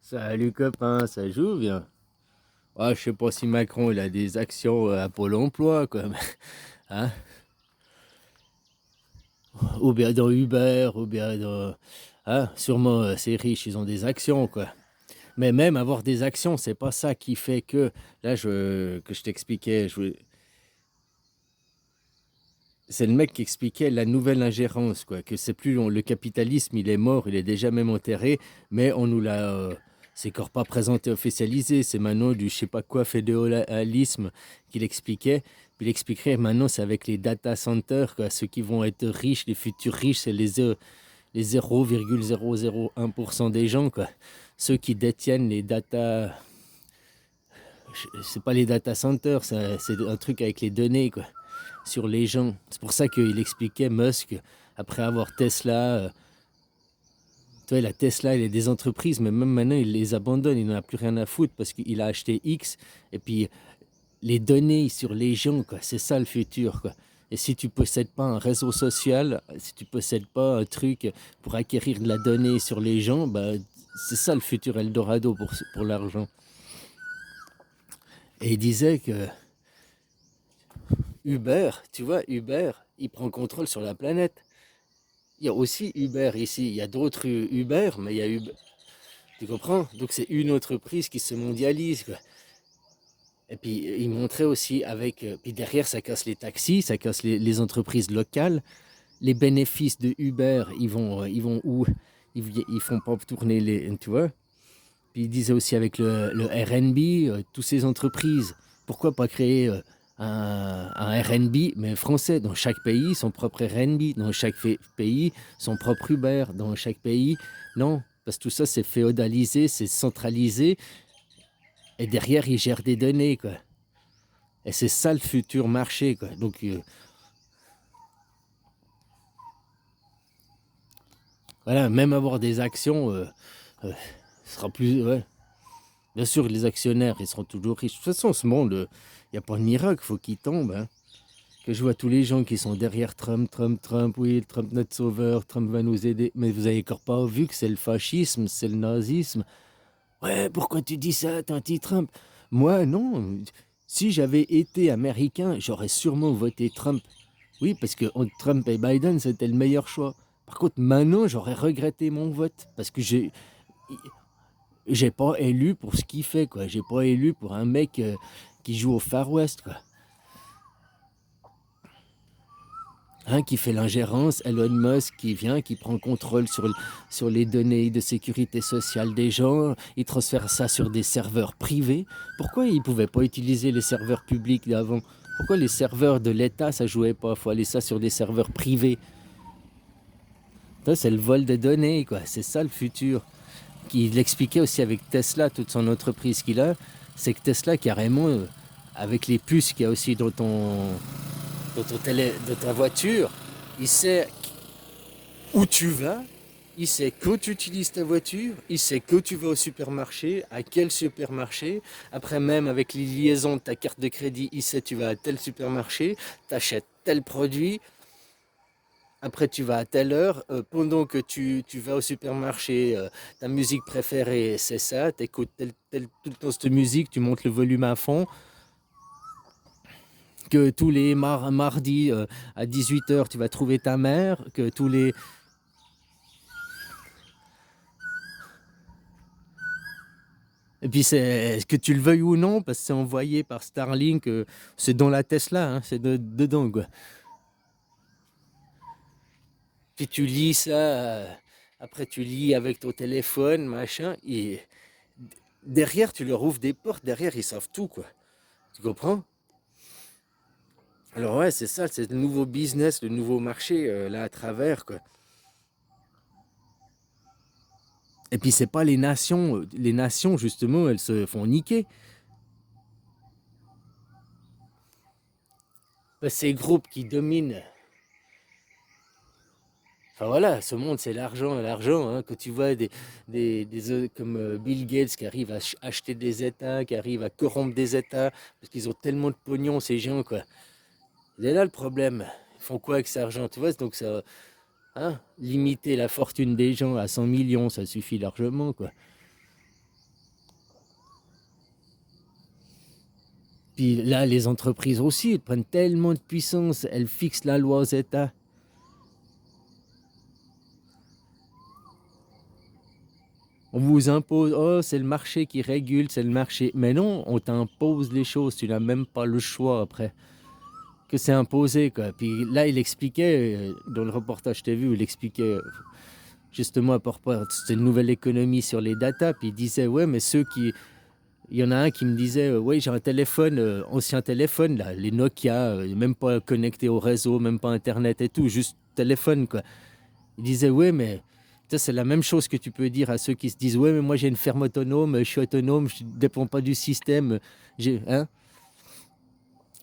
Salut copain, ça joue bien? Ah, je sais pas si Macron il a des actions à Pôle emploi quoi. Hein? Ou bien dans Uber, ou bien dans. Hein? Sûrement ces riches, ils ont des actions quoi. Mais même avoir des actions, c'est pas ça qui fait que. Là, que je t'expliquais, c'est le mec qui expliquait la nouvelle ingérence, quoi. Que c'est plus le capitalisme, il est mort, il est déjà même enterré, mais on nous l'a. C'est encore pas présenté, officialisé. C'est maintenant du je sais pas quoi fédéralisme qu'il expliquait. Puis il expliquerait maintenant, c'est avec les data centers, quoi. Ceux qui vont être riches, les futurs riches, c'est les 0,001% des gens, quoi. Ceux qui détiennent les data. C'est pas les data centers, c'est un truc avec les données, quoi, sur les gens. C'est pour ça qu'il expliquait Musk, après avoir Tesla, tu vois, la Tesla, il a des entreprises, mais même maintenant, il les abandonne, il n'en a plus rien à foutre parce qu'il a acheté X, et puis les données sur les gens, quoi, c'est ça le futur, quoi. Et si tu possèdes pas un réseau social, si tu possèdes pas un truc pour acquérir de la donnée sur les gens, bah, c'est ça le futur Eldorado pour l'argent. Et il disait que Uber, tu vois, Uber, il prend contrôle sur la planète. Il y a aussi Uber ici. Il y a d'autres Uber, mais il y a Uber. Tu comprends? Donc c'est une entreprise qui se mondialise, quoi. Et puis il montrait aussi avec. Puis derrière, ça casse les taxis, ça casse les entreprises locales. Les bénéfices de Uber, ils vont où? Ils font pas tourner les. Tu vois? Puis il disait aussi avec le RB, toutes ces entreprises, pourquoi pas créer un RB, mais français, dans chaque pays, son propre RB, dans chaque pays, son propre Uber, dans chaque pays. Non, parce que tout ça, c'est féodalisé, c'est centralisé, et derrière, ils gèrent des données, quoi. Et c'est ça le futur marché, quoi. Donc, voilà, même avoir des actions, ce sera plus. Ouais. Bien sûr, les actionnaires, ils seront toujours riches. De toute façon, ce monde, il n'y a pas de miracle, faut qu'il tombe, hein. Que je vois tous les gens qui sont derrière Trump, Trump, Trump, oui, Trump notre sauveur, Trump va nous aider. Mais vous avez encore pas vu que c'est le fascisme, c'est le nazisme. Ouais, pourquoi tu dis ça, t'es anti-Trump? Moi, non. Si j'avais été américain, j'aurais sûrement voté Trump. Oui, parce que entre Trump et Biden, c'était le meilleur choix. Par contre, maintenant, j'aurais regretté mon vote. Parce que j'ai pas élu pour ce qu'il fait, quoi. J'ai pas élu pour un mec qui joue au Far West, quoi. Hein, qui fait l'ingérence, Elon Musk qui vient, qui prend contrôle sur les données de sécurité sociale des gens, il transfère ça sur des serveurs privés. Pourquoi ils ne pouvaient pas utiliser les serveurs publics d'avant? Pourquoi les serveurs de l'État, ça jouait pas? Il faut aller ça sur des serveurs privés. Ça, c'est le vol des données, quoi. C'est ça le futur. Il l'expliquait aussi avec Tesla, toute son entreprise qu'il a. C'est que Tesla, carrément, avec les puces qu'il y a aussi dans ta voiture, il sait où tu vas, il sait quand tu utilises ta voiture, il sait quand tu vas au supermarché, à quel supermarché. Après, même avec les liaisons de ta carte de crédit, il sait tu vas à tel supermarché, tu achètes tel produit. Après, tu vas à telle heure. Pendant que tu vas au supermarché, ta musique préférée, c'est ça. Tu écoutes tout le temps cette musique, tu montes le volume à fond. Que tous les mardis à 18 h, tu vas trouver ta mère. Que tous les. Et puis, c'est que tu le veuilles ou non, parce que c'est envoyé par Starlink, c'est dans la Tesla, hein, c'est dedans, quoi. Puis tu lis ça, après tu lis avec ton téléphone, machin, et derrière, tu leur ouvres des portes, derrière, ils savent tout, quoi. Tu comprends? Alors, ouais, c'est ça, c'est le nouveau business, le nouveau marché, là, à travers, quoi. Et puis, c'est pas les nations, justement, elles se font niquer. Parce que ces groupes qui dominent. Enfin voilà, ce monde c'est l'argent, l'argent. Hein. Quand tu vois comme Bill Gates qui arrive à acheter des États, qui arrive à corrompre des États, parce qu'ils ont tellement de pognon ces gens quoi. C'est là le problème. Ils font quoi avec cet argent, tu vois? Donc ça, hein, limiter la fortune des gens à 100 millions, ça suffit largement quoi. Puis là, les entreprises aussi, elles prennent tellement de puissance, elles fixent la loi aux États. On vous impose, oh, c'est le marché qui régule, c'est le marché. Mais non, on t'impose les choses, tu n'as même pas le choix après. Que c'est imposé, quoi. Puis là, il expliquait, dans le reportage que j'ai vu, il expliquait justement à propos de cette nouvelle économie sur les datas. Puis il disait, ouais, mais ceux qui. Il y en a un qui me disait, ouais, j'ai un téléphone, ancien téléphone, là, les Nokia, même pas connecté au réseau, même pas Internet et tout, juste téléphone, quoi. Il disait, ouais, mais ça, c'est la même chose que tu peux dire à ceux qui se disent, ouais, mais moi j'ai une ferme autonome, je suis autonome, je ne dépends pas du système. Hein.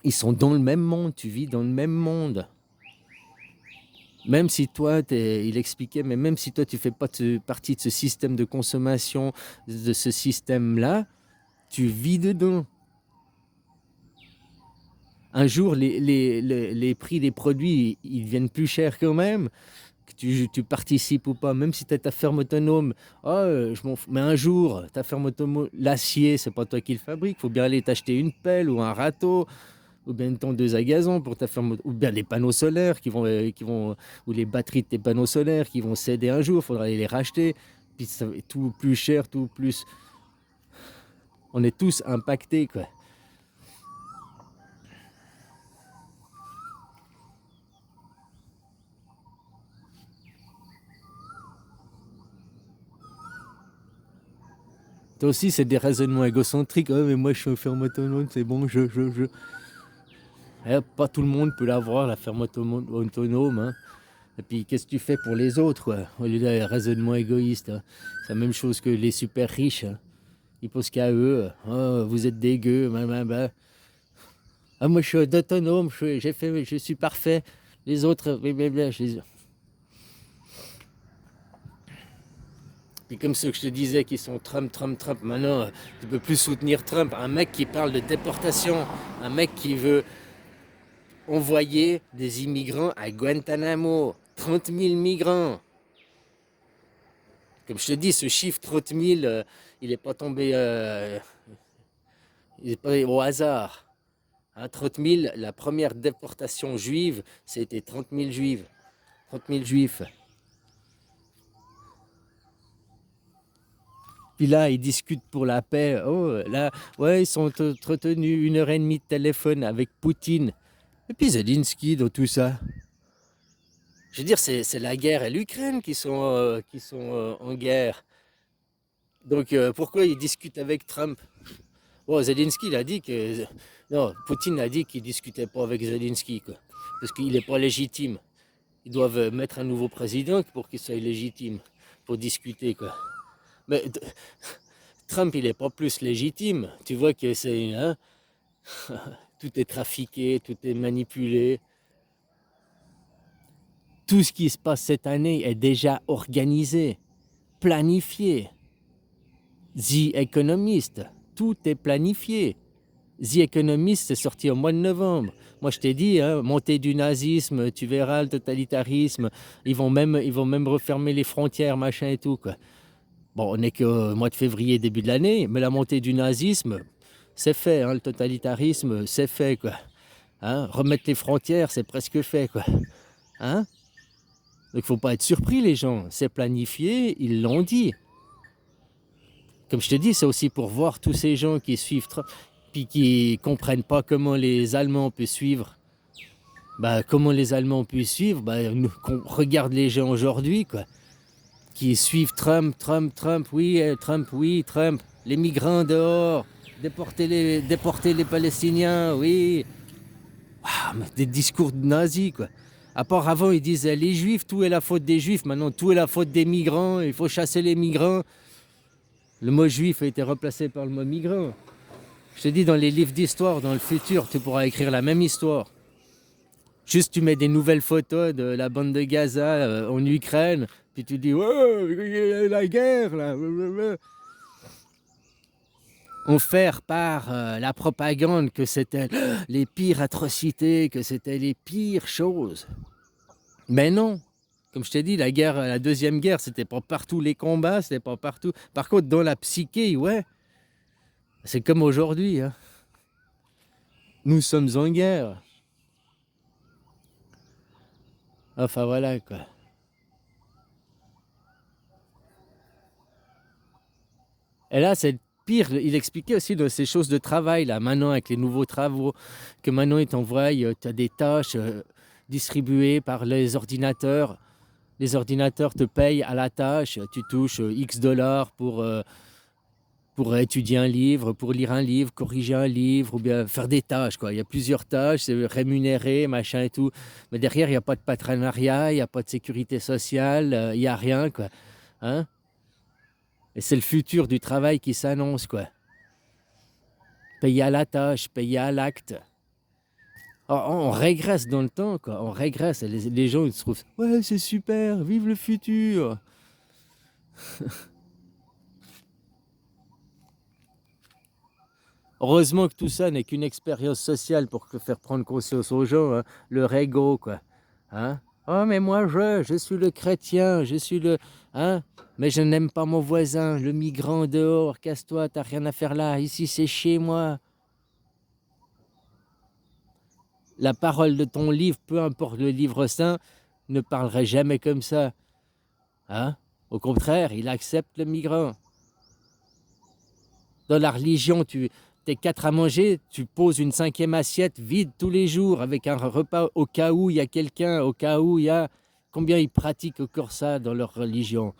Ils sont dans le même monde, tu vis dans le même monde. Même si toi, il expliquait, mais même si toi, tu ne fais pas partie de ce système de consommation, de ce système-là, tu vis dedans. Un jour, les prix des produits, ils deviennent plus chers quand même, que tu participes ou pas, même si tu as ta ferme autonome. Oh, je m'en fous. Mais un jour, ta ferme autonome, l'acier, c'est pas toi qui le fabrique, il faut bien aller t'acheter une pelle ou un râteau, ou bien une tondeuse à gazon pour ta ferme, ou bien les panneaux solaires ou les batteries de tes panneaux solaires qui vont céder un jour, il faudra aller les racheter. Puis ça va être tout plus cher, tout plus. On est tous impactés, quoi. Toi aussi, c'est des raisonnements égocentriques. Oh, mais moi, je suis un ferme autonome, c'est bon, je. Pas tout le monde peut l'avoir, la ferme autonome. Hein. Et puis, qu'est-ce que tu fais pour les autres, quoi? Au lieu d'un raisonnement égoïste. Hein. C'est la même chose que les super riches. Hein. Ils pensent qu'à eux. Oh, vous êtes dégueux. Bah. Ah, moi, je suis autonome, je suis parfait. Les autres, blablabla, Puis comme ceux que je te disais qui sont Trump, maintenant, tu peux plus soutenir Trump. Un mec qui parle de déportation, un mec qui veut envoyer des immigrants à Guantanamo. 30 000 migrants. Comme je te dis, ce chiffre 30 000, il n'est pas tombé il est pas au hasard. Hein, 30 000, la première déportation juive, c'était 30 000 juifs. 30 000 juifs. Puis là, ils discutent pour la paix. Oh, là, ouais, ils sont entretenus 1 heure et demie de téléphone avec Poutine. Et puis Zelensky dans tout ça. Je veux dire, c'est la guerre et l'Ukraine qui sont en guerre. Donc pourquoi ils discutent avec Trump? Bon, Zelensky, il a dit que. Non, Poutine a dit qu'il ne discutait pas avec Zelensky, quoi. Parce qu'il n'est pas légitime. Ils doivent mettre un nouveau président pour qu'il soit légitime, pour discuter, quoi. Mais Trump, il n'est pas plus légitime. Tu vois que c'est. Hein, tout est trafiqué, tout est manipulé. Tout ce qui se passe cette année est déjà organisé, planifié. The Economist, tout est planifié. The Economist, c'est sorti au mois de novembre. Moi, je t'ai dit, hein, montée du nazisme, tu verras le totalitarisme. Ils vont même refermer les frontières, machin et tout, quoi. Bon, on n'est qu'au mois de février, début de l'année, mais la montée du nazisme, c'est fait. Hein, le totalitarisme, c'est fait, quoi. Hein, remettre les frontières, c'est presque fait, quoi. Hein? Donc, il ne faut pas être surpris, les gens. C'est planifié, ils l'ont dit. Comme je te dis, c'est aussi pour voir tous ces gens qui suivent puis qui comprennent pas comment les Allemands peuvent suivre. Bah, comment les Allemands peuvent suivre, qu'on regarde les gens aujourd'hui, quoi, qui suivent Trump, oui, Trump, les migrants dehors, déporter les Palestiniens, oui. Ah, des discours de nazis, quoi. À part avant, ils disaient les Juifs, tout est la faute des Juifs. Maintenant, tout est la faute des migrants. Il faut chasser les migrants. Le mot juif a été remplacé par le mot migrant. Je te dis, dans les livres d'histoire, dans le futur, tu pourras écrire la même histoire. Juste, tu mets des nouvelles photos de la bande de Gaza en Ukraine, puis tu dis, ouais, la guerre, là. On fait par la propagande que c'était les pires atrocités, que c'était les pires choses. Mais non. Comme je t'ai dit, la deuxième guerre, c'était pas partout les combats, c'était pas partout. Par contre, dans la psyché, ouais, c'est comme aujourd'hui. Hein. Nous sommes en guerre. Enfin voilà quoi. Et là, c'est pire. Il expliquait aussi de ces choses de travail, là, maintenant, avec les nouveaux travaux, que maintenant, ils t'envoient, tu as des tâches distribuées par les ordinateurs. Les ordinateurs te payent à la tâche. Tu touches X dollars pour étudier un livre, pour lire un livre, corriger un livre, ou bien faire des tâches, quoi. Il y a plusieurs tâches, c'est rémunéré, machin et tout. Mais derrière, il n'y a pas de patronariat, il n'y a pas de sécurité sociale, il n'y a rien, quoi. Hein? Et c'est le futur du travail qui s'annonce, quoi. Payé à la tâche, payé à l'acte. On régresse dans le temps, quoi. On régresse. Et les gens, ils se trouvent, ouais, c'est super, vive le futur. Heureusement que tout ça n'est qu'une expérience sociale pour faire prendre conscience aux gens, hein. Leur ego, quoi. Hein? Oh, mais moi, je suis le chrétien, je suis le... Hein? Mais je n'aime pas mon voisin, le migrant dehors, casse-toi, t'as rien à faire là, ici c'est chez moi. La parole de ton livre, peu importe le livre saint, ne parlerait jamais comme ça. Hein? Au contraire, il accepte le migrant. Dans la religion, t'es quatre à manger, tu poses une cinquième assiette vide tous les jours avec un repas au cas où il y a quelqu'un, au cas où il y a... Combien ils pratiquent encore ça dans leur religion?